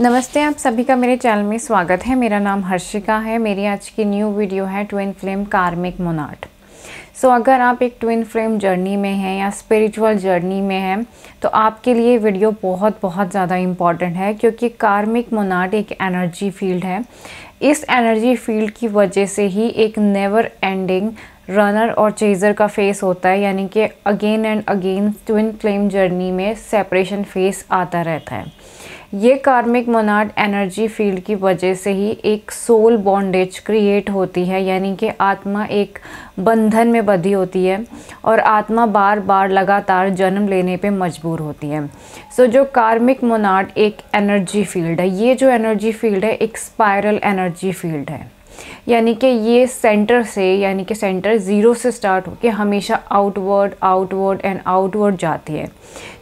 नमस्ते, आप सभी का मेरे चैनल में स्वागत है। मेरा नाम हर्षिका है। मेरी आज की न्यू वीडियो है ट्विन फ्लेम कार्मिक मोनाड। अगर आप एक ट्विन फ्लेम जर्नी में हैं या स्पिरिचुअल जर्नी में हैं तो आपके लिए वीडियो बहुत ज़्यादा इम्पॉर्टेंट है, क्योंकि कार्मिक मोनाड एक एनर्जी फील्ड है। इस एनर्जी फील्ड की वजह से ही एक नेवर एंडिंग रनर और चेज़र का फेस होता है, यानी कि again and again twin flame journey में सेपरेशन फेस आता रहता है। ये कार्मिक मोनाड एनर्जी फील्ड की वजह से ही एक सोल बॉन्डेज क्रिएट होती है, यानी कि आत्मा एक बंधन में बंधी होती है और आत्मा बार बार लगातार जन्म लेने पे मजबूर होती है। जो कार्मिक मोनाड एक एनर्जी फील्ड है, ये जो एनर्जी फील्ड है एक स्पाइरल एनर्जी फील्ड है, यानी कि ये सेंटर से, यानी कि सेंटर ज़ीरो से स्टार्ट होकर हमेशा आउटवर्ड एंड आउटवर्ड जाती है।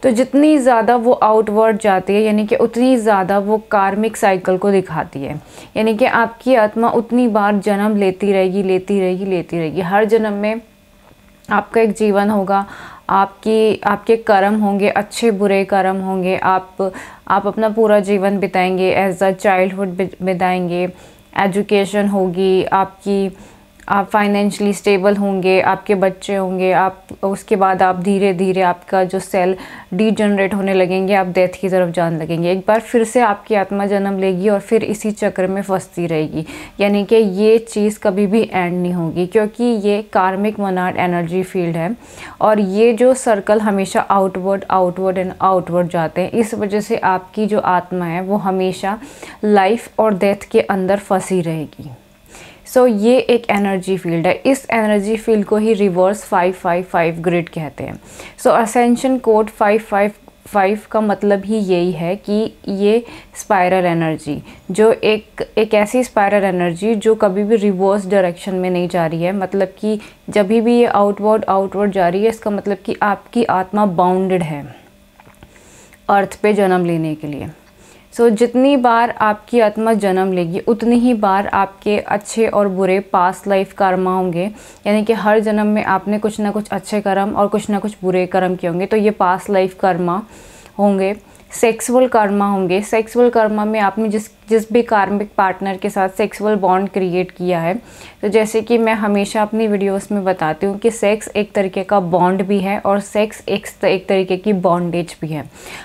तो जितनी ज़्यादा वो आउटवर्ड जाती है, यानी कि उतनी ज़्यादा वो कार्मिक साइकिल को दिखाती है, यानी कि आपकी आत्मा उतनी बार जन्म लेती रहेगी। हर जन्म में आपका एक जीवन होगा, आपके कर्म होंगे, अच्छे बुरे कर्म होंगे। आप अपना पूरा जीवन बिताएंगे, एज अ चाइल्डहुड बिताएंगे। एजुकेशन होगी आपकी, आप फाइनेंशियली स्टेबल होंगे, आपके बच्चे होंगे, आप उसके बाद आप धीरे धीरे आपका जो सेल डीजनरेट होने लगेंगे, आप डेथ की तरफ जाने लगेंगे। एक बार फिर से आपकी आत्मा जन्म लेगी और फिर इसी चक्र में फंसती रहेगी, यानी कि ये चीज़ कभी भी एंड नहीं होगी, क्योंकि ये कार्मिक मोनाड एनर्जी फील्ड है और ये जो सर्कल हमेशा आउटवर्ड एंड आउटवर्ड जाते हैं। इस वजह से आपकी जो आत्मा है वो हमेशा लाइफ और डेथ के अंदर फंसी रहेगी। ये एक एनर्जी फील्ड है। इस एनर्जी फील्ड को ही रिवर्स 555 ग्रिड कहते हैं। असेंशन कोड 555 का मतलब ही यही है कि ये स्पाइरल एनर्जी, जो एक ऐसी स्पाइरल एनर्जी जो कभी भी रिवर्स डायरेक्शन में नहीं जा रही है, मतलब कि जब भी ये आउटवर्ड जा रही है, इसका मतलब कि आपकी आत्मा बाउंडेड है अर्थ पे जन्म लेने के लिए। जितनी बार आपकी आत्मा जन्म लेगी उतनी ही बार आपके अच्छे और बुरे पास्ट लाइफ कर्मा होंगे, यानी कि हर जन्म में आपने कुछ ना कुछ अच्छे कर्म और कुछ ना कुछ बुरे कर्म किए होंगे, तो ये पास्ट लाइफ कर्मा होंगे। सेक्सुअल कर्मा होंगे। सेक्सुअल कर्मा में आपने जिस भी कार्मिक पार्टनर के साथ सेक्सुअल बॉन्ड क्रिएट किया है, तो जैसे कि मैं हमेशा अपनी वीडियोस में बताती हूँ कि सेक्स एक तरीके का बॉन्ड भी है और सेक्स एक तरीके की बॉन्डेज भी है।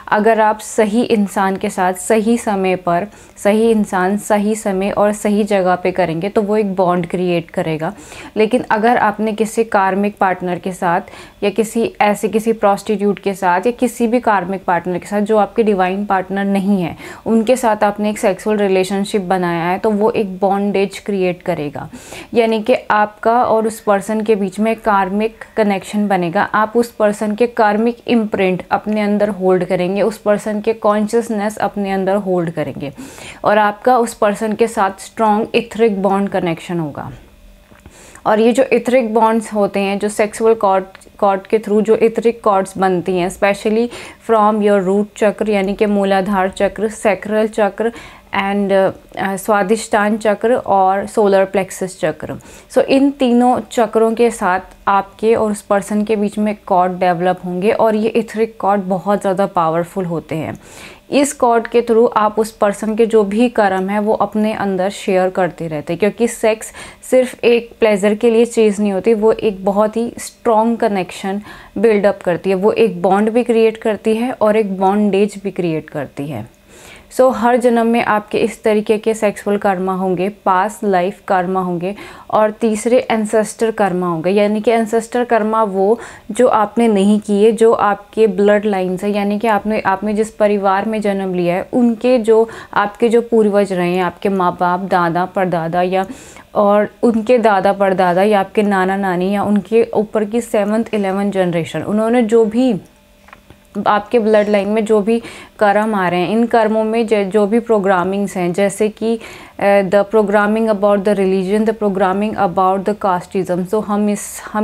अगर आप सही इंसान के साथ सही समय पर, सही इंसान सही समय और सही जगह पे करेंगे तो वो एक बॉन्ड क्रिएट करेगा। लेकिन अगर आपने किसी कार्मिक पार्टनर के साथ या किसी प्रॉस्टिट्यूट के साथ या किसी भी कार्मिक पार्टनर के साथ जो आपके डिवाइन पार्टनर नहीं है, उनके साथ आपने एक सेक्सुअल रिलेशनशिप बनाया है, तो वो एक बॉन्डेज क्रिएट करेगा, यानी कि आपका और उस पर्सन के बीच में कार्मिक कनेक्शन बनेगा। आप उस पर्सन के कार्मिक इम्प्रिंट अपने अंदर होल्ड करेंगे, उस पर्सन के कॉन्शियसनेस अपने अंदर होल्ड करेंगे और आपका उस पर्सन के साथ स्ट्रॉन्ग इथरिक बॉन्ड कनेक्शन होगा। और ये जो इथरिक बॉन्ड्स होते हैं, जो सेक्सुअल कॉर्ड के थ्रू जो इथरिक कॉर्ड्स बनती हैं, स्पेशली फ्रॉम योर रूट चक्र, यानी कि मूलाधार चक्र, सैक्रल चक्र एंड स्वादिष्टान चक्र और सोलर प्लेक्सस चक्र। इन तीनों चक्रों के साथ आपके और उस पर्सन के बीच में कॉर्ड डेवलप होंगे और ये इथरिक कॉर्ड बहुत ज़्यादा पावरफुल होते हैं। इस कॉर्ड के थ्रू आप उस पर्सन के जो भी कर्म है वो अपने अंदर शेयर करते रहते हैं, क्योंकि सेक्स सिर्फ एक प्लेजर के लिए चीज़ नहीं होती, वो एक बहुत ही स्ट्रॉन्ग कनेक्शन बिल्डअप करती है। वो एक बॉन्ड भी क्रिएट करती है और एक बॉन्डेज भी क्रिएट करती है। हर जन्म में आपके इस तरीके के सेक्सुअल कर्मा होंगे, पास्ट लाइफ कर्मा होंगे और तीसरे एंसेस्टर कर्मा होंगे, यानी कि एंसेस्टर कर्मा वो जो आपने नहीं किए, जो आपके ब्लड लाइन से, यानी कि आपने जिस परिवार में जन्म लिया है उनके जो आपके जो पूर्वज रहे हैं, आपके माँ बाप, दादा परदादा या और उनके दादा परदादा या आपके नाना नानी या उनके ऊपर की 7th 11th जनरेशन, उन्होंने जो भी आपके ब्लड लाइन में जो भी कर्म आ रहे हैं, इन कर्मों में जो भी प्रोग्रामिंग्स हैं, जैसे कि the programming about the religion, the programming about the casteism. हम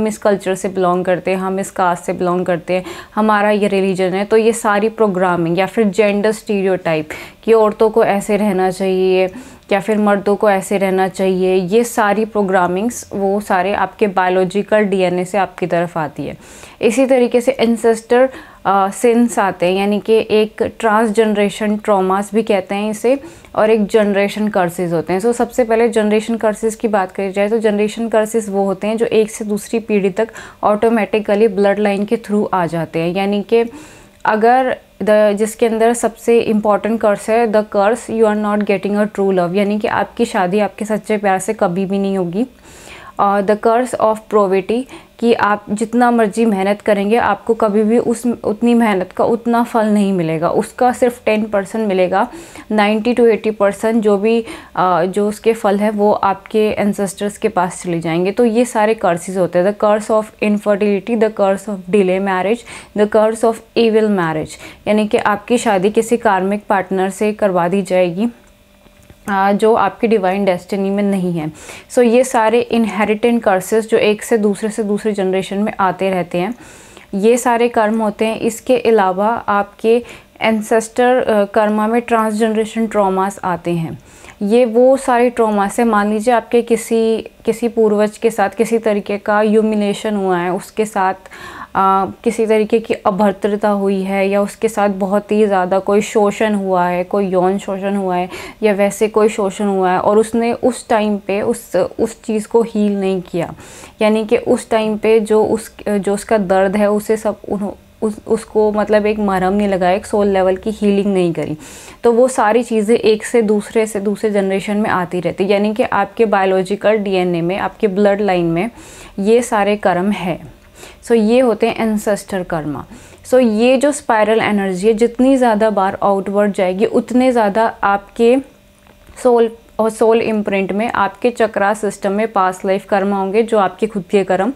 इस कल्चर से बिलोंग करते हैं, हम इस कास्ट से बिलोंग करते हैं, हमारा ये रिलीजन है, तो ये सारी प्रोग्रामिंग या फिर जेंडर स्टीरियोटाइप कि औरतों को ऐसे रहना चाहिए, या फिर मर्दों को ऐसे रहना चाहिए, ये सारी प्रोग्रामिंग्स वो सारे आपके बायोलॉजिकल डीएनए से आपकी तरफ आती है। इसी तरीके से एंसेस्टर सिंस आते हैं, यानी कि एक ट्रांस जनरेशन ट्रॉमास भी कहते हैं इसे, और एक जनरेशन कर्सेस होते हैं। सो सबसे पहले जनरेशन कर्सेस की बात करी जाए तो जनरेशन कर्सेस वो होते हैं जो एक से दूसरी पीढ़ी तक ऑटोमेटिकली ब्लड लाइन के थ्रू आ जाते हैं। यानी कि अगर जिसके अंदर सबसे इम्पॉर्टेंट कर्स है the curse you are not getting a true love, यानी कि आपकी शादी आपके सच्चे प्यार से कभी भी नहीं होगी। और द कर्स ऑफ प्रोविटी, कि आप जितना मर्जी मेहनत करेंगे आपको कभी भी उतनी मेहनत का उतना फल नहीं मिलेगा, उसका सिर्फ 10% मिलेगा। 90 to 80% जो उसके फल है वो आपके एंसेस्टर्स के पास चले जाएंगे। तो ये सारे कर्सेस होते हैं। The curse of infertility, the curse of delay marriage, the curse of evil marriage, यानी कि आपकी शादी किसी कार्मिक पार्टनर से करवा दी जाएगी जो आपकी डिवाइन डेस्टिनी में नहीं है। सो ये सारे इनहेरिटेंट कर्सेस जो एक से दूसरे जनरेशन में आते रहते हैं, ये सारे कर्म होते हैं। इसके अलावा आपके एंसेस्टर कर्मा में ट्रांस जनरेशन ट्रॉमास आते हैं। ये वो सारे ट्रॉमास है, मान लीजिए आपके किसी पूर्वज के साथ किसी तरीके का ह्यूमिलेशन हुआ है, उसके साथ किसी तरीके की अभद्रता हुई है, या उसके साथ बहुत ही ज़्यादा कोई शोषण हुआ है, कोई यौन शोषण हुआ है, या वैसे कोई शोषण हुआ है और उसने उस टाइम पे उस चीज़ को हील नहीं किया, यानी कि उस टाइम पे जो उसका दर्द है उसे उसको मतलब एक मरहम नहीं लगाया, एक सोल लेवल की हीलिंग नहीं करी, तो वो सारी चीज़ें एक से दूसरे जनरेशन में आती रहती, यानी कि आपके बायोलॉजिकल डीएनए में, आपके ब्लड लाइन में ये सारे कर्म है। सो ये होते हैं एंसेस्टर कर्मा। सो ये जो स्पाइरल एनर्जी है जितनी ज़्यादा बार आउटवर्ड जाएगी उतने ज़्यादा आपके सोल इम्प्रिंट में, आपके चक्रा सिस्टम में पास्ट लाइफ कर्मा होंगे जो आपके खुद के कर्म।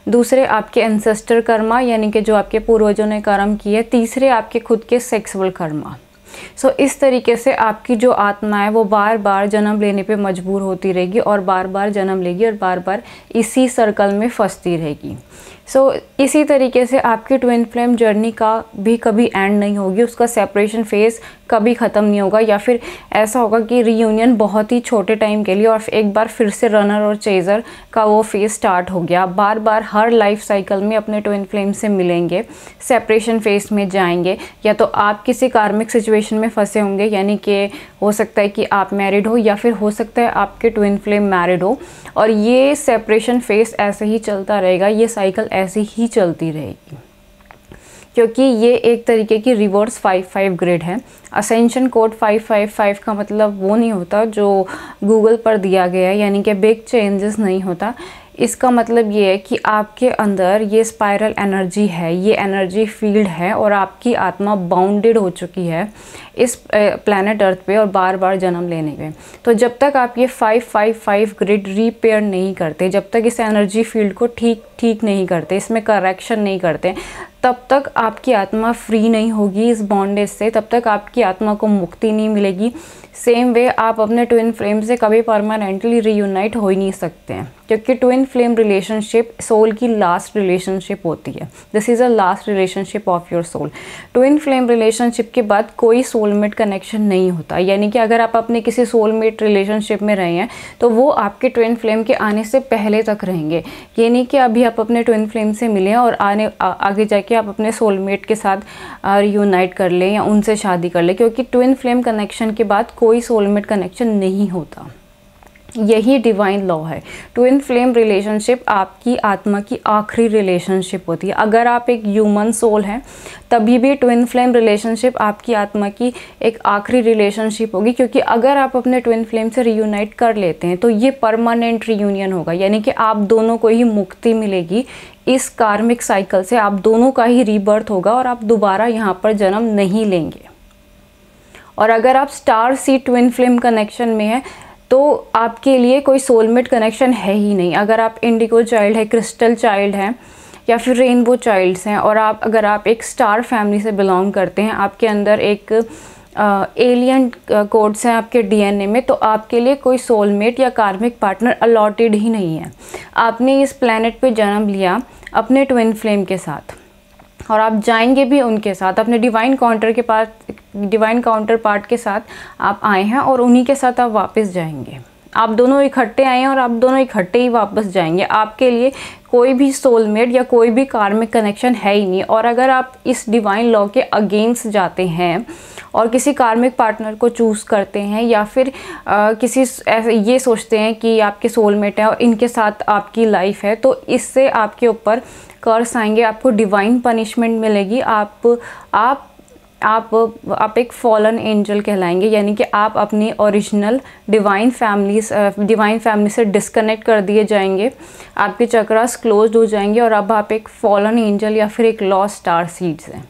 दूसरे आपके एंसेस्टर कर्मा, यानी कि जो आपके पूर्वजों ने कर्म किए। तीसरे आपके खुद के सेक्सुअल कर्मा। सो इस तरीके से आपकी जो आत्मा है वो बार बार जन्म लेने पे मजबूर होती रहेगी और बार बार जन्म लेगी और बार बार इसी सर्कल में फंसती रहेगी। सो इसी तरीके से आपकी ट्विन फ्लेम जर्नी का भी कभी एंड नहीं होगी, उसका सेपरेशन फेज़ कभी ख़त्म नहीं होगा, या फिर ऐसा होगा कि रीयूनियन बहुत ही छोटे टाइम के लिए और एक बार फिर से रनर और चेज़र का वो फेज़ स्टार्ट हो गया। बार बार हर लाइफ साइकिल में अपने ट्विन फ्लेम से मिलेंगे, सेपरेशन फेज़ में जाएंगे, या तो आप किसी कार्मिक सिचुएशन में फंसे होंगे, यानी कि हो सकता है कि आप मैरिड हो या फिर हो सकता है आपके ट्विन फ्लेम मैरिड हो, और ये सेपरेशन फेज़ ऐसे ही चलता रहेगा, ये साइकिल ऐसे ही चलती रहेगी, क्योंकि ये एक तरीके की रिवर्स 5-5 ग्रिड है। असेंशन कोड 555 का मतलब वो नहीं होता जो गूगल पर दिया गया है, यानी कि बिग चेंजेस नहीं होता। इसका मतलब ये है कि आपके अंदर ये स्पाइरल एनर्जी है, ये एनर्जी फील्ड है और आपकी आत्मा बाउंडेड हो चुकी है इस प्लैनेट अर्थ पे और बार बार जन्म लेने पे। तो जब तक आप ये 555 ग्रिड रिपेयर नहीं करते, जब तक इस एनर्जी फील्ड को ठीक नहीं करते, इसमें करेक्शन नहीं करते, तब तक आपकी आत्मा फ्री नहीं होगी इस बॉन्डेज से, तब तक आपकी आत्मा को मुक्ति नहीं मिलेगी। सेम वे आप अपने ट्विन फ्लेम से कभी परमानेंटली रीयूनाइट हो ही नहीं सकते हैं, क्योंकि ट्विन फ्लेम रिलेशनशिप सोल की लास्ट रिलेशनशिप होती है। This is a last relationship of your soul. Twin flame relationship के बाद कोई सोलमेट कनेक्शन नहीं होता, यानी कि अगर आप अपने किसी सोलमेट रिलेशनशिप में रहे हैं तो वो आपके ट्विन फ्लेम के आने से पहले तक रहेंगे। ये नहीं कि अभी आप अपने ट्विन फ्लेम से मिले और आगे जाके आप अपने सोलमेट के साथ रियूनाइट कर लें या उनसे शादी कर लें, क्योंकि ट्विन फ्लेम कनेक्शन के बाद कोई सोलमेट कनेक्शन नहीं होता। यही डिवाइन लॉ है। ट्विन फ्लेम रिलेशनशिप आपकी आत्मा की आखिरी रिलेशनशिप होती है। अगर आप एक ह्यूमन सोल हैं तभी भी ट्विन फ्लेम रिलेशनशिप आपकी आत्मा की एक आखिरी रिलेशनशिप होगी, क्योंकि अगर आप अपने ट्विन फ्लेम से रियूनाइट कर लेते हैं तो ये परमानेंट रियूनियन होगा, यानी कि आप दोनों को ही मुक्ति मिलेगी इस कार्मिक साइकिल से, आप दोनों का ही रीबर्थ होगा और आप दोबारा यहाँ पर जन्म नहीं लेंगे। और अगर आप star c twin flame connection में हैं तो आपके लिए कोई सोलमेट कनेक्शन है ही नहीं। अगर आप इंडिगो चाइल्ड है, क्रिस्टल चाइल्ड हैं या फिर रेनबो चाइल्ड्स हैं, और अगर आप एक स्टार फैमिली से बिलोंग करते हैं, आपके अंदर एक एलियन कोड्स हैं आपके डीएनए में, तो आपके लिए कोई सोलमेट या कार्मिक पार्टनर अलॉटेड ही नहीं है। आपने इस प्लैनेट पे जन्म लिया अपने ट्विन फ्लेम के साथ और आप जाएंगे भी उनके साथ, अपने divine counter divine counter part के साथ आप आए हैं और उन्हीं के साथ आप वापस जाएंगे। आप दोनों इकट्ठे आए हैं और आप दोनों इकट्ठे ही वापस जाएंगे। आपके लिए कोई भी सोलमेट या कोई भी कार्मिक कनेक्शन है ही नहीं। और अगर आप इस डिवाइन लॉ के अगेंस्ट जाते हैं और किसी कार्मिक पार्टनर को चूज़ करते हैं या फिर किसी ऐसे ये सोचते हैं कि आपके सोलमेट है और इनके साथ आपकी लाइफ है, तो इससे आपके ऊपर कर्स आएंगे, आपको डिवाइन पनिशमेंट मिलेगी। आप एक फॉलन एंजल कहलाएंगे, यानी कि आप अपनी ओरिजिनल डिवाइन फैमिली से डिस्कनेक्ट कर दिए जाएंगे। आपके चक्रास क्लोज्ड हो जाएंगे और अब आप एक फॉलन एंजल या फिर एक लॉस्ट स्टार सीड्स हैं।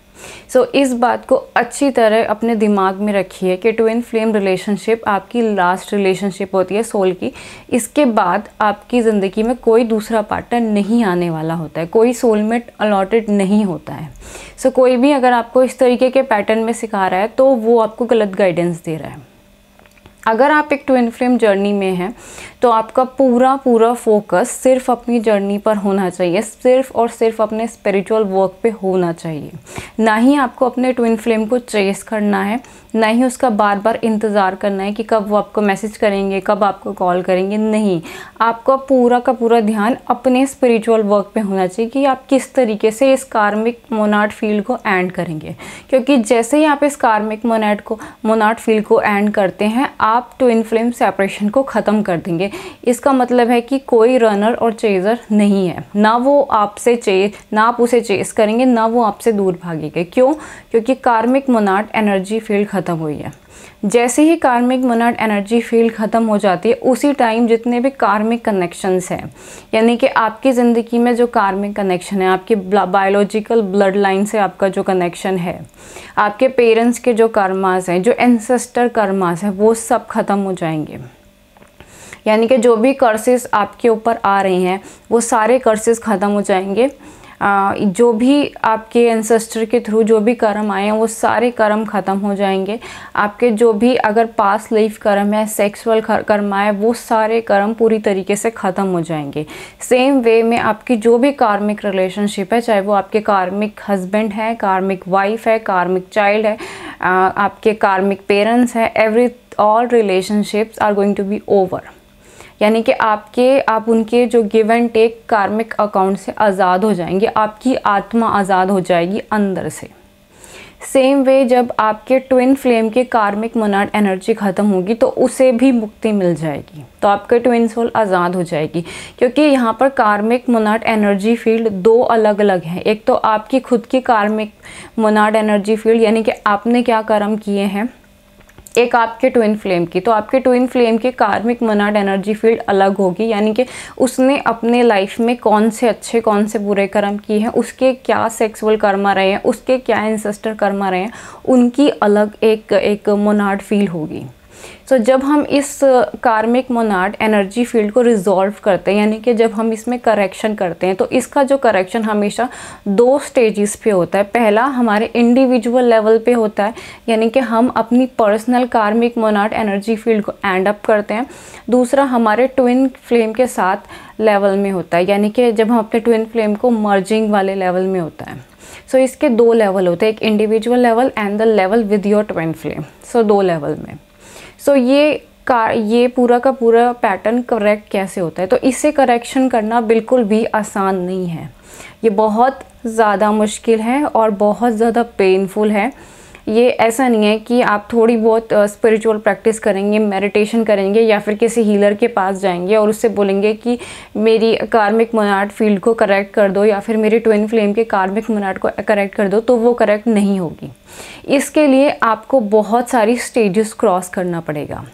सो इस बात को अच्छी तरह अपने दिमाग में रखिए कि ट्विन फ्लेम रिलेशनशिप आपकी लास्ट रिलेशनशिप होती है सोल की। इसके बाद आपकी ज़िंदगी में कोई दूसरा पार्टनर नहीं आने वाला होता है, कोई सोलमेट अलॉटेड नहीं होता है। सो कोई भी अगर आपको इस तरीके के पैटर्न में सिखा रहा है तो वो आपको गलत गाइडेंस दे रहा है। अगर आप एक ट्विन फ्लेम जर्नी में हैं तो आपका पूरा फोकस सिर्फ अपनी जर्नी पर होना चाहिए, सिर्फ और सिर्फ अपने स्पिरिचुअल वर्क पे होना चाहिए। ना ही आपको अपने ट्विन फ्लेम को चेस करना है, ना ही उसका बार बार इंतज़ार करना है कि कब वो आपको मैसेज करेंगे, कब आपको कॉल करेंगे। नहीं, आपका पूरा का पूरा ध्यान अपने स्पिरिचुअल वर्क पे होना चाहिए कि आप किस तरीके से इस कार्मिक मोनाड फील्ड को एंड करेंगे। क्योंकि जैसे ही आप इस कार्मिक मोनाड फील्ड को एंड करते हैं, आप ट्विन फ्लेम सेपरेशन को ख़त्म कर देंगे। इसका मतलब है कि कोई रनर और चेज़र नहीं है, ना वो ना आप उसे चेस करेंगे, ना वो आपसे दूर भागेंगे। क्यों? क्योंकि कार्मिक मोनाड एनर्जी फील्ड ख़त्म हुई है। जैसे ही कार्मिक मोनाड एनर्जी फील्ड ख़त्म हो जाती है, उसी टाइम जितने भी कार्मिक कनेक्शंस हैं, यानी कि आपकी ज़िंदगी में जो कार्मिक कनेक्शन है, आपके बायोलॉजिकल ब्लड लाइन से आपका जो कनेक्शन है, आपके पेरेंट्स के जो कर्मास हैं, जो एंसेस्टर कर्मास हैं, वो सब ख़त्म हो जाएंगे। यानी कि जो भी कर्सेस आपके ऊपर आ रहे हैं वो सारे कर्सेस ख़त्म हो जाएंगे। जो भी आपके एंसेस्टर के थ्रू जो भी कर्म आए हैं वो सारे कर्म ख़त्म हो जाएंगे। आपके जो भी अगर पास्ट लाइफ कर्म है, सेक्सुअल कर्म आए, वो सारे कर्म पूरी तरीके से ख़त्म हो जाएंगे। सेम वे में आपकी जो भी कार्मिक रिलेशनशिप है, चाहे वो आपके कार्मिक हस्बैंड है, कार्मिक वाइफ है, कार्मिक चाइल्ड है, आपके कार्मिक पेरेंट्स हैं, all relationships are going to be over. यानी कि आप उनके जो give and take karmic account से आज़ाद हो जाएंगे, आपकी आत्मा आज़ाद हो जाएगी अंदर से। सेम वे जब आपके ट्विन फ्लेम के कार्मिक मोनाड एनर्जी ख़त्म होगी तो उसे भी मुक्ति मिल जाएगी, तो आपके ट्विन सोल आज़ाद हो जाएगी। क्योंकि यहाँ पर कार्मिक मोनाड एनर्जी फील्ड दो अलग अलग हैं। एक तो आपकी खुद की कार्मिक मोनाड एनर्जी फील्ड, यानी कि आपने क्या कर्म किए हैं, एक आपके ट्विन फ्लेम की। तो आपके ट्विन फ्लेम के कार्मिक मोनाड एनर्जी फील्ड अलग होगी, यानी कि उसने अपने लाइफ में कौन से अच्छे कौन से बुरे कर्म किए हैं, उसके क्या सेक्सुअल कर्म रहे हैं, उसके क्या एंसेस्टर कर्म रहे हैं, उनकी अलग एक मोनाड फील्ड होगी। सो जब हम इस कार्मिक मोनाड एनर्जी फील्ड को रिजॉल्व करते हैं, यानी कि जब हम इसमें करेक्शन करते हैं, तो इसका जो करेक्शन हमेशा दो स्टेजेस पे होता है। पहला हमारे इंडिविजुअल लेवल पे होता है, यानी कि हम अपनी पर्सनल कार्मिक मोनाड एनर्जी फील्ड को एंड अप करते हैं। दूसरा हमारे ट्विन फ्लेम के साथ लेवल में होता है, यानी कि जब हम अपने ट्विन फ्लेम को मर्जिंग वाले लेवल में होता है। सो इसके दो लेवल होते हैं, एक individual level and the level with your twin flame. So दो लेवल में। सो ये पूरा का पूरा पैटर्न करेक्ट कैसे होता है, तो इसे करेक्शन करना बिल्कुल भी आसान नहीं है। ये बहुत ज़्यादा मुश्किल है और बहुत ज़्यादा पेनफुल है। ये ऐसा नहीं है कि आप थोड़ी बहुत स्पिरिचुअल प्रैक्टिस करेंगे, मेडिटेशन करेंगे या फिर किसी हीलर के पास जाएंगे और उससे बोलेंगे कि मेरी कार्मिक मोनाड फील्ड को करेक्ट कर दो या फिर मेरे ट्विन फ्लेम के कार्मिक मोनाड को करेक्ट कर दो, तो वो करेक्ट नहीं होगी। इसके लिए आपको बहुत सारी स्टेजेस क्रॉस करना पड़ेगा।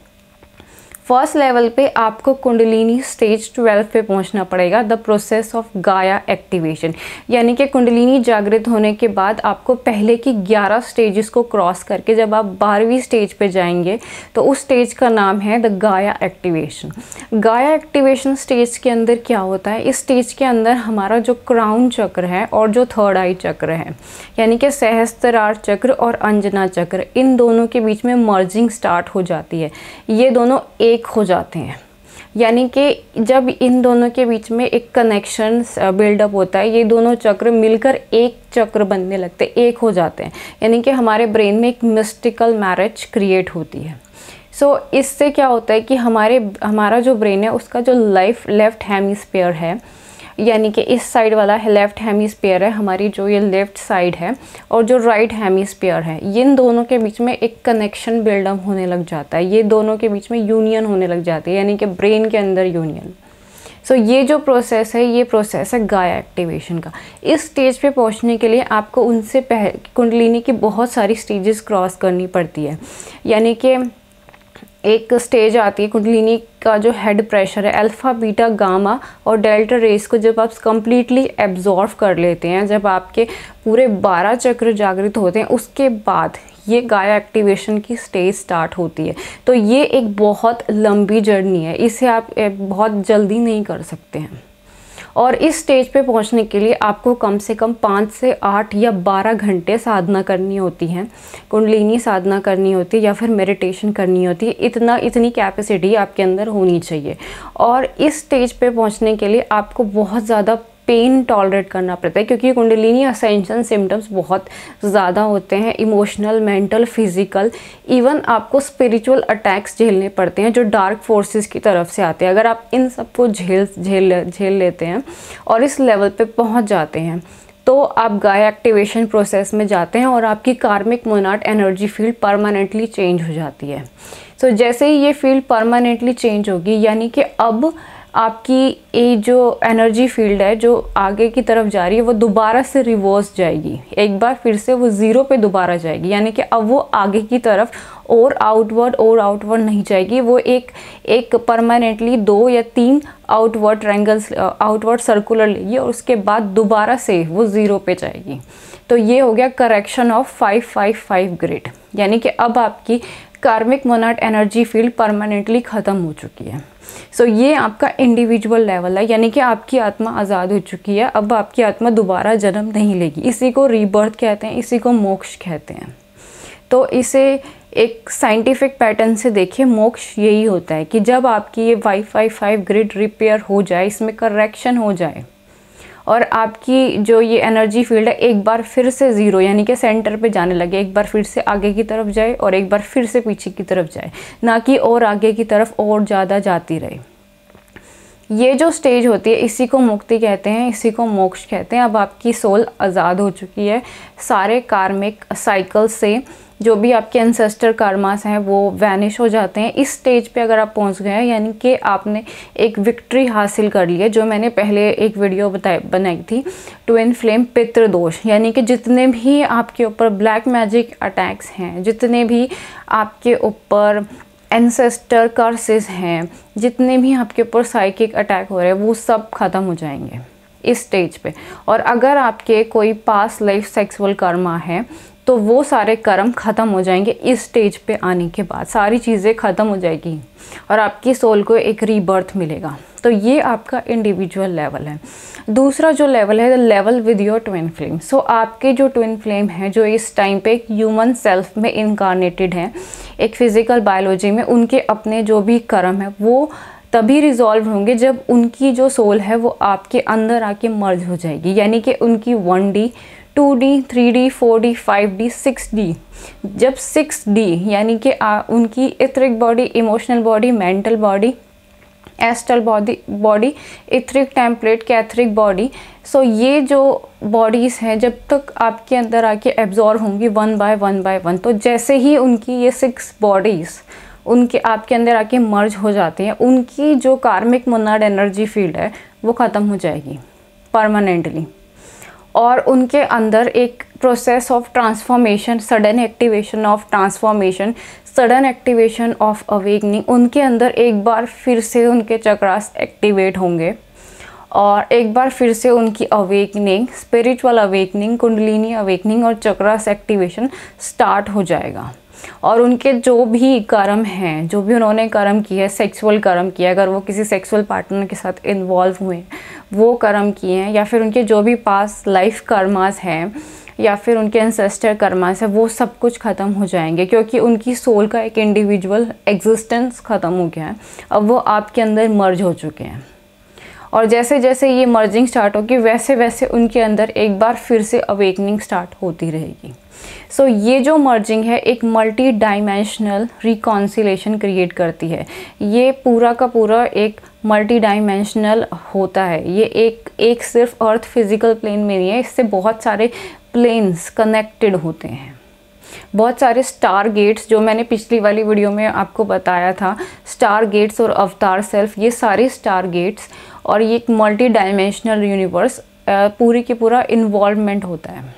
फर्स्ट लेवल पे आपको कुंडलिनी स्टेज 12 पे पहुंचना पड़ेगा, द प्रोसेस ऑफ गाया एक्टिवेशन। यानी कि कुंडलिनी जागृत होने के बाद आपको पहले की 11 स्टेजेस को क्रॉस करके जब आप 12वीं स्टेज पे जाएंगे तो उस स्टेज का नाम है द गाया एक्टिवेशन। गाया एक्टिवेशन स्टेज के अंदर क्या होता है, इस स्टेज के अंदर हमारा जो क्राउन चक्र है और जो थर्ड आई चक्र है, यानी कि सहस्त्रार चक्र और अंजना चक्र, इन दोनों के बीच में मर्जिंग स्टार्ट हो जाती है। ये दोनों एक हो जाते हैं। यानी कि जब इन दोनों के बीच में एक कनेक्शन बिल्डअप होता है, ये दोनों चक्र मिलकर एक चक्र बनने लगते, एक हो जाते हैं, यानी कि हमारे ब्रेन में एक मिस्टिकल मैरिज क्रिएट होती है। सो इससे क्या होता है कि हमारा जो ब्रेन है उसका जो लेफ्ट हेमिस्फीयर है, यानी कि इस साइड वाला लेफ्ट हेमिस्फीयर है, हमारी जो ये लेफ़्ट साइड है, और जो राइट हेमिस्फीयर है, इन दोनों के बीच में एक कनेक्शन बिल्डअप होने लग जाता है, ये दोनों के बीच में यूनियन होने लग जाती है, यानी कि ब्रेन के अंदर यूनियन। सो ये जो प्रोसेस है, ये प्रोसेस है गाया एक्टिवेशन का। इस स्टेज पे पहुंचने के लिए आपको उनसे पहले कुंडलिनी की बहुत सारी स्टेजेस क्रॉस करनी पड़ती है, यानी कि एक स्टेज आती है कुंडलिनी का जो हेड प्रेशर है, अल्फा बीटा गामा और डेल्टा रेस को जब आप कंप्लीटली एब्जॉर्व कर लेते हैं, जब आपके पूरे 12 चक्र जागृत होते हैं, उसके बाद ये गाया एक्टिवेशन की स्टेज स्टार्ट होती है। तो ये एक बहुत लंबी जर्नी है, इसे आप बहुत जल्दी नहीं कर सकते हैं। और इस स्टेज पे पहुंचने के लिए आपको कम से कम 5 से 8 या 12 घंटे साधना करनी होती है, कुंडलिनी साधना करनी होती है या फिर मेडिटेशन करनी होती है। इतनी कैपेसिटी आपके अंदर होनी चाहिए। और इस स्टेज पे पहुंचने के लिए आपको बहुत ज़्यादा पेन टॉलरेट करना पड़ता है, क्योंकि कुंडलिनी असेंशन सिम्टम्स बहुत ज़्यादा होते हैं, इमोशनल, मेंटल, फिजिकल, इवन आपको स्पिरिचुअल अटैक्स झेलने पड़ते हैं जो डार्क फोर्सेस की तरफ से आते हैं। अगर आप इन सबको झेल लेते हैं और इस लेवल पे पहुंच जाते हैं, तो आप गाया एक्टिवेशन प्रोसेस में जाते हैं और आपकी कार्मिक Monod energy field permanently change हो जाती है। सो जैसे ही ये फील्ड परमानेंटली चेंज होगी, यानी कि अब आपकी ये जो एनर्जी फील्ड है जो आगे की तरफ जा रही है, वो दोबारा से रिवर्स जाएगी, एक बार फिर से वो ज़ीरो पे दोबारा जाएगी, यानी कि अब वो आगे की तरफ और आउटवर्ड नहीं जाएगी, वो एक परमानेंटली 2 या 3 आउटवर्ड ट्रायंगल्स, आउटवर्ड सर्कुलर लेगी और उसके बाद दोबारा से वो ज़ीरो पे जाएगी। तो ये हो गया करेक्शन ऑफ 555 ग्रिड, यानी कि अब आपकी कार्मिक मोनाड एनर्जी फील्ड परमानेंटली ख़त्म हो चुकी है। सो ये आपका इंडिविजुअल लेवल है, यानी कि आपकी आत्मा आज़ाद हो चुकी है, अब आपकी आत्मा दोबारा जन्म नहीं लेगी। इसी को रीबर्थ कहते हैं, इसी को मोक्ष कहते हैं। तो इसे एक साइंटिफिक पैटर्न से देखिए, मोक्ष यही होता है कि जब आपकी ये 555 ग्रिड रिपेयर हो जाए, इसमें करेक्शन हो जाए और आपकी जो ये एनर्जी फील्ड है एक बार फिर से ज़ीरो, यानी कि सेंटर पे जाने लगे, एक बार फिर से आगे की तरफ जाए और एक बार फिर से पीछे की तरफ जाए, ना कि और आगे की तरफ और ज़्यादा जाती रहे। ये जो स्टेज होती है, इसी को मुक्ति कहते हैं, इसी को मोक्ष कहते हैं। अब आपकी सोल आज़ाद हो चुकी है सारे कार्मिक साइकिल से, जो भी आपके एंसेस्टर कर्मास हैं वो वैनिश हो जाते हैं। इस स्टेज पे अगर आप पहुंच गए हैं, यानी कि आपने एक विक्ट्री हासिल कर ली है, जो मैंने पहले एक वीडियो बनाई थी, ट्विन फ्लेम पितृदोष, यानी कि जितने भी आपके ऊपर ब्लैक मैजिक अटैक्स हैं, जितने भी आपके ऊपर एंसेस्टर कर्सेस हैं, जितने भी आपके ऊपर साइकिक अटैक हो रहे हैं, वो सब ख़त्म हो जाएंगे इस स्टेज पे। और अगर आपके कोई पास्ट लाइफ सेक्सुअल कर्मा है तो वो सारे कर्म ख़त्म हो जाएंगे इस स्टेज पे आने के बाद, सारी चीज़ें ख़त्म हो जाएगी और आपकी सोल को एक रीबर्थ मिलेगा। तो ये आपका इंडिविजुअल लेवल है। दूसरा जो लेवल है, the level with your twin flame. So आपके जो ट्विन फ्लेम है, जो इस टाइम पे एक ह्यूमन सेल्फ में इनकारनेटेड है, एक फिजिकल बायोलॉजी में, उनके अपने जो भी कर्म है वो तभी रिजॉल्व होंगे जब उनकी जो सोल है वो आपके अंदर आके मर्ज हो जाएगी, यानी कि उनकी 1D 2D 3D 4D 5D 6D, जब 6D यानी कि उनकी etheric body, emotional body, mental body, astral body, etheric template, ketheric body, so ये जो बॉडीज़ हैं जब तक आपके अंदर आके एब्जॉर्व होंगी 1 बाय 1, तो जैसे ही उनकी ये 6 बॉडीज़ उनके आपके अंदर आके मर्ज हो जाती हैं, उनकी जो कार्मिक मोनाड एनर्जी फील्ड है वो ख़त्म हो जाएगी परमानेंटली, और उनके अंदर एक process of transformation, sudden activation of transformation, sudden activation of awakening, उनके अंदर एक बार फिर से उनके चक्रास एक्टिवेट होंगे और एक बार फिर से उनकी awakening, spiritual awakening, kundalini awakening और चक्रास एक्टिवेशन स्टार्ट हो जाएगा। और उनके जो भी कर्म हैं, जो भी उन्होंने कर्म किया है, सेक्सुअल कर्म किया है, अगर वो किसी सेक्सुअल पार्टनर के साथ इन्वॉल्व हुए वो कर्म किए हैं, या फिर उनके जो भी पास्ट लाइफ कर्मास हैं, या फिर उनके एंसेस्टर कर्मा से, वो सब कुछ ख़त्म हो जाएंगे, क्योंकि उनकी सोल का एक इंडिविजुअल एग्जिस्टेंस ख़त्म हो गया है। अब वो आपके अंदर मर्ज हो चुके हैं, और जैसे जैसे ये मर्जिंग स्टार्ट होगी वैसे वैसे उनके अंदर एक बार फिर से अवेकनिंग स्टार्ट होती रहेगी। सो ये जो मर्जिंग है एक मल्टी डायमेंशनल रिकॉन्सिलेशन क्रिएट करती है। ये पूरा का पूरा एक मल्टी डायमेंशनल होता है। ये एक सिर्फ अर्थ फिजिकल प्लेन में नहीं है, इससे बहुत सारे प्लेन्स कनेक्टेड होते हैं। बहुत सारे स्टार गेट्स, जो मैंने पिछली वाली वीडियो में आपको बताया था, स्टार गेट्स और अवतार सेल्फ, ये सारे स्टार गेट्स और ये एक मल्टी डायमेंशनल यूनिवर्स पूरी की पूरा इन्वॉल्वमेंट होता है।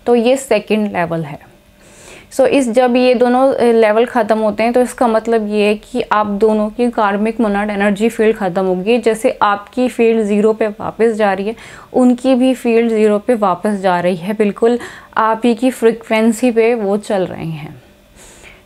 तो ये सेकंड लेवल है। सो जब ये दोनों लेवल ख़त्म होते हैं तो इसका मतलब ये है कि आप दोनों की कार्मिक मोनाड एनर्जी फील्ड ख़त्म होगी। जैसे आपकी फील्ड ज़ीरो पे वापस जा रही है, उनकी भी फील्ड ज़ीरो पे वापस जा रही है। बिल्कुल आप ही की फ्रिक्वेंसी पे वो चल रही हैं।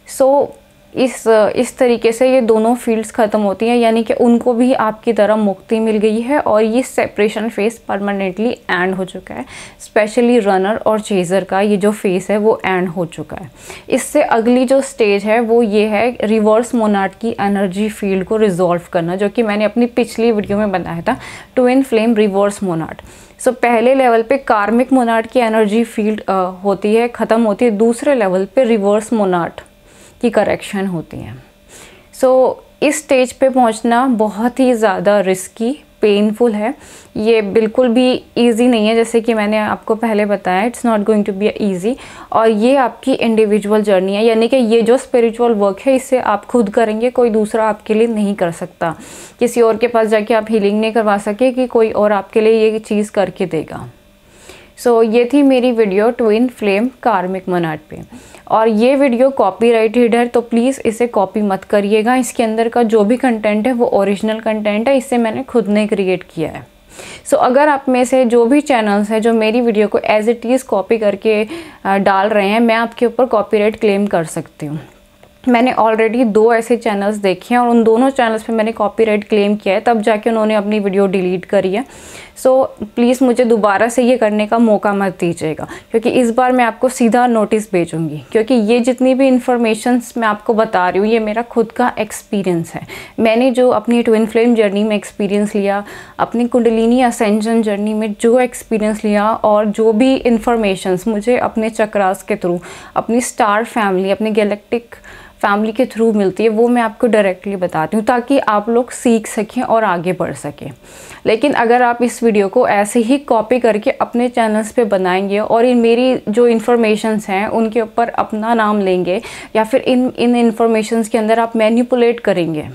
सो इस तरीके से ये दोनों फील्ड्स ख़त्म होती हैं, यानी कि उनको भी आपकी तरह मुक्ति मिल गई है और ये सेपरेशन फेस परमानेंटली एंड हो चुका है। स्पेशली रनर और चेज़र का ये जो फेस है वो एंड हो चुका है। इससे अगली जो स्टेज है वो ये है रिवर्स मोनाड की एनर्जी फील्ड को रिजॉल्व करना, जो कि मैंने अपनी पिछली वीडियो में बताया था, ट्विन फ्लेम रिवर्स मोनाड। सो पहले लेवल पे कार्मिक मोनाड की एनर्जी फील्ड होती है, ख़त्म होती है। दूसरे लेवल पे रिवर्स मोनाड की करेक्शन होती है। सो इस स्टेज पे पहुंचना बहुत ही ज़्यादा रिस्की, पेनफुल है। ये बिल्कुल भी इजी नहीं है, जैसे कि मैंने आपको पहले बताया, it's not going to be easy. और ये आपकी इंडिविजुअल जर्नी है, यानी कि ये जो स्पिरिचुअल वर्क है इसे आप खुद करेंगे, कोई दूसरा आपके लिए नहीं कर सकता। किसी और के पास जाके आप हीलिंग नहीं करवा सके कि कोई और आपके लिए ये चीज़ करके देगा। सो ये थी मेरी वीडियो ट्विन फ्लेम कार्मिक मोनाड पे, और ये वीडियो कॉपीराइटेड है तो प्लीज़ इसे कॉपी मत करिएगा। इसके अंदर का जो भी कंटेंट है वो ओरिजिनल कंटेंट है, इसे मैंने खुद ने क्रिएट किया है। सो अगर आप में से जो भी चैनल्स हैं जो मेरी वीडियो को एज इट इज़ कॉपी करके डाल रहे हैं, मैं आपके ऊपर कॉपीराइट क्लेम कर सकती हूँ। मैंने ऑलरेडी 2 ऐसे चैनल्स देखे हैं और उन दोनों चैनल्स पे मैंने कॉपीराइट क्लेम किया है, तब जाके उन्होंने अपनी वीडियो डिलीट करी है। सो प्लीज़ मुझे दोबारा से ये करने का मौका मत दीजिएगा, क्योंकि इस बार मैं आपको सीधा नोटिस भेजूँगी। क्योंकि ये जितनी भी इन्फॉर्मेशंस मैं आपको बता रही हूँ ये मेरा खुद का एक्सपीरियंस है। मैंने जो अपनी ट्विन फ्लेम जर्नी में एक्सपीरियंस लिया, अपनी कुंडलिनी असेंशन जर्नी में जो एक्सपीरियंस लिया, और जो भी इन्फॉर्मेशंस मुझे अपने चक्रास के थ्रू, अपनी स्टार फैमिली, अपनी गैलेक्टिक फैमिली के थ्रू मिलती है, वो मैं आपको डायरेक्टली बताती हूँ, ताकि आप लोग सीख सकें और आगे बढ़ सकें। लेकिन अगर आप इस वीडियो को ऐसे ही कॉपी करके अपने चैनल्स पे बनाएंगे और मेरी जो इन्फॉर्मेशंस हैं उनके ऊपर अपना नाम लेंगे, या फिर इन इन्फॉर्मेशंस के अंदर आप मैनिपुलेट करेंगे,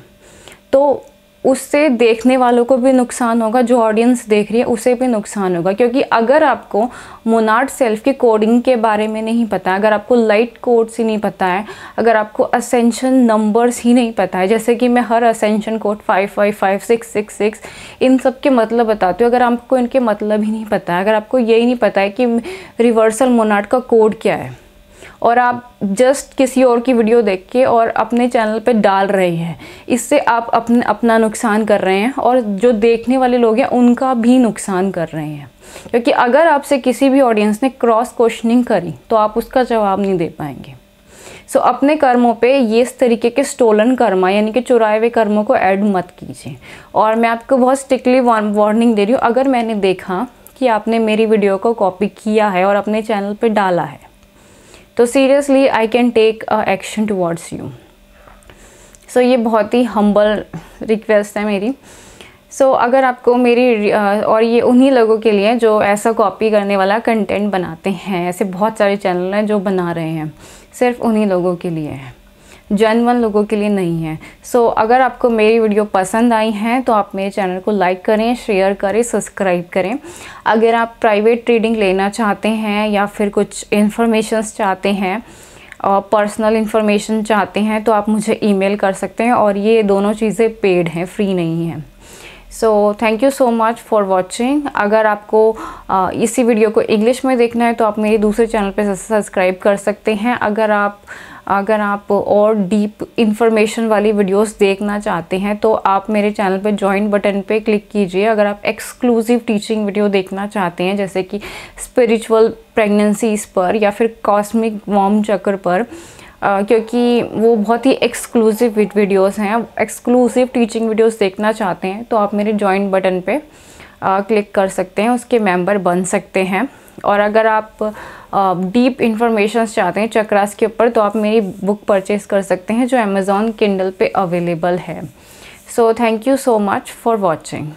तो उससे देखने वालों को भी नुकसान होगा, जो ऑडियंस देख रही है उसे भी नुकसान होगा। क्योंकि अगर आपको मोनाड सेल्फ की कोडिंग के बारे में नहीं पता है, अगर आपको लाइट कोड्स ही नहीं पता है, अगर आपको असेंशन नंबर्स ही नहीं पता है, जैसे कि मैं हर असेंशन कोड 555666 इन सब के मतलब बताती हूँ, अगर आपको इनके मतलब ही नहीं पता है, अगर आपको यही नहीं पता है कि रिवर्सल मोनाड का कोड क्या है, और आप जस्ट किसी और की वीडियो देख के और अपने चैनल पे डाल रहे हैं, इससे आप अपना नुकसान कर रहे हैं और जो देखने वाले लोग हैं उनका भी नुकसान कर रहे हैं। क्योंकि अगर आपसे किसी भी ऑडियंस ने क्रॉस क्वेश्चनिंग करी तो आप उसका जवाब नहीं दे पाएंगे। सो अपने कर्मों पे ये इस तरीके के स्टोलन कर्मा, यानी कि चुराए हुए कर्मों को ऐड मत कीजिए। और मैं आपको बहुत स्ट्रिक्टली वार्निंग दे रही हूँ, अगर मैंने देखा कि आपने मेरी वीडियो को कॉपी किया है और अपने चैनल पर डाला है, तो seriously I can take action towards you. So ये बहुत ही हम्बल रिक्वेस्ट है मेरी। सो अगर आपको मेरी और ये उन्हीं लोगों के लिए जो ऐसा कॉपी करने वाला कंटेंट बनाते हैं, ऐसे बहुत सारे चैनल हैं जो बना रहे हैं, सिर्फ उन्हीं लोगों के लिए है, जेन्युइन लोगों के लिए नहीं है। सो अगर आपको मेरी वीडियो पसंद आई है तो आप मेरे चैनल को लाइक करें, शेयर करें, सब्सक्राइब करें। अगर आप प्राइवेट रीडिंग लेना चाहते हैं या फिर कुछ इन्फॉर्मेशंस चाहते हैं और पर्सनल इन्फॉर्मेशन चाहते हैं तो आप मुझे ईमेल कर सकते हैं, और ये दोनों चीज़ें पेड हैं, फ्री नहीं हैं। So thank you so much for watching. अगर आपको इसी वीडियो को इंग्लिश में देखना है तो आप मेरे दूसरे चैनल पे सब्सक्राइब कर सकते हैं। अगर आप और डीप इंफॉर्मेशन वाली वीडियोस देखना चाहते हैं तो आप मेरे चैनल पे ज्वाइन बटन पे क्लिक कीजिए। अगर आप एक्सक्लूसिव टीचिंग वीडियो देखना चाहते हैं, जैसे कि स्पिरिचुअल प्रेगनेंसीज पर या फिर कॉस्मिक वॉर्म चक्र पर, क्योंकि वो बहुत ही एक्सक्लूसिव वीडियोस हैं। एक्सक्लूसिव टीचिंग वीडियोस देखना चाहते हैं तो आप मेरे ज्वाइन बटन पे क्लिक कर सकते हैं, उसके मेंबर बन सकते हैं। और अगर आप डीप इंफॉर्मेशंस चाहते हैं चक्रास के ऊपर तो आप मेरी बुक परचेज कर सकते हैं जो अमेज़ॉन किंडल पे अवेलेबल है। So thank you so much for watching.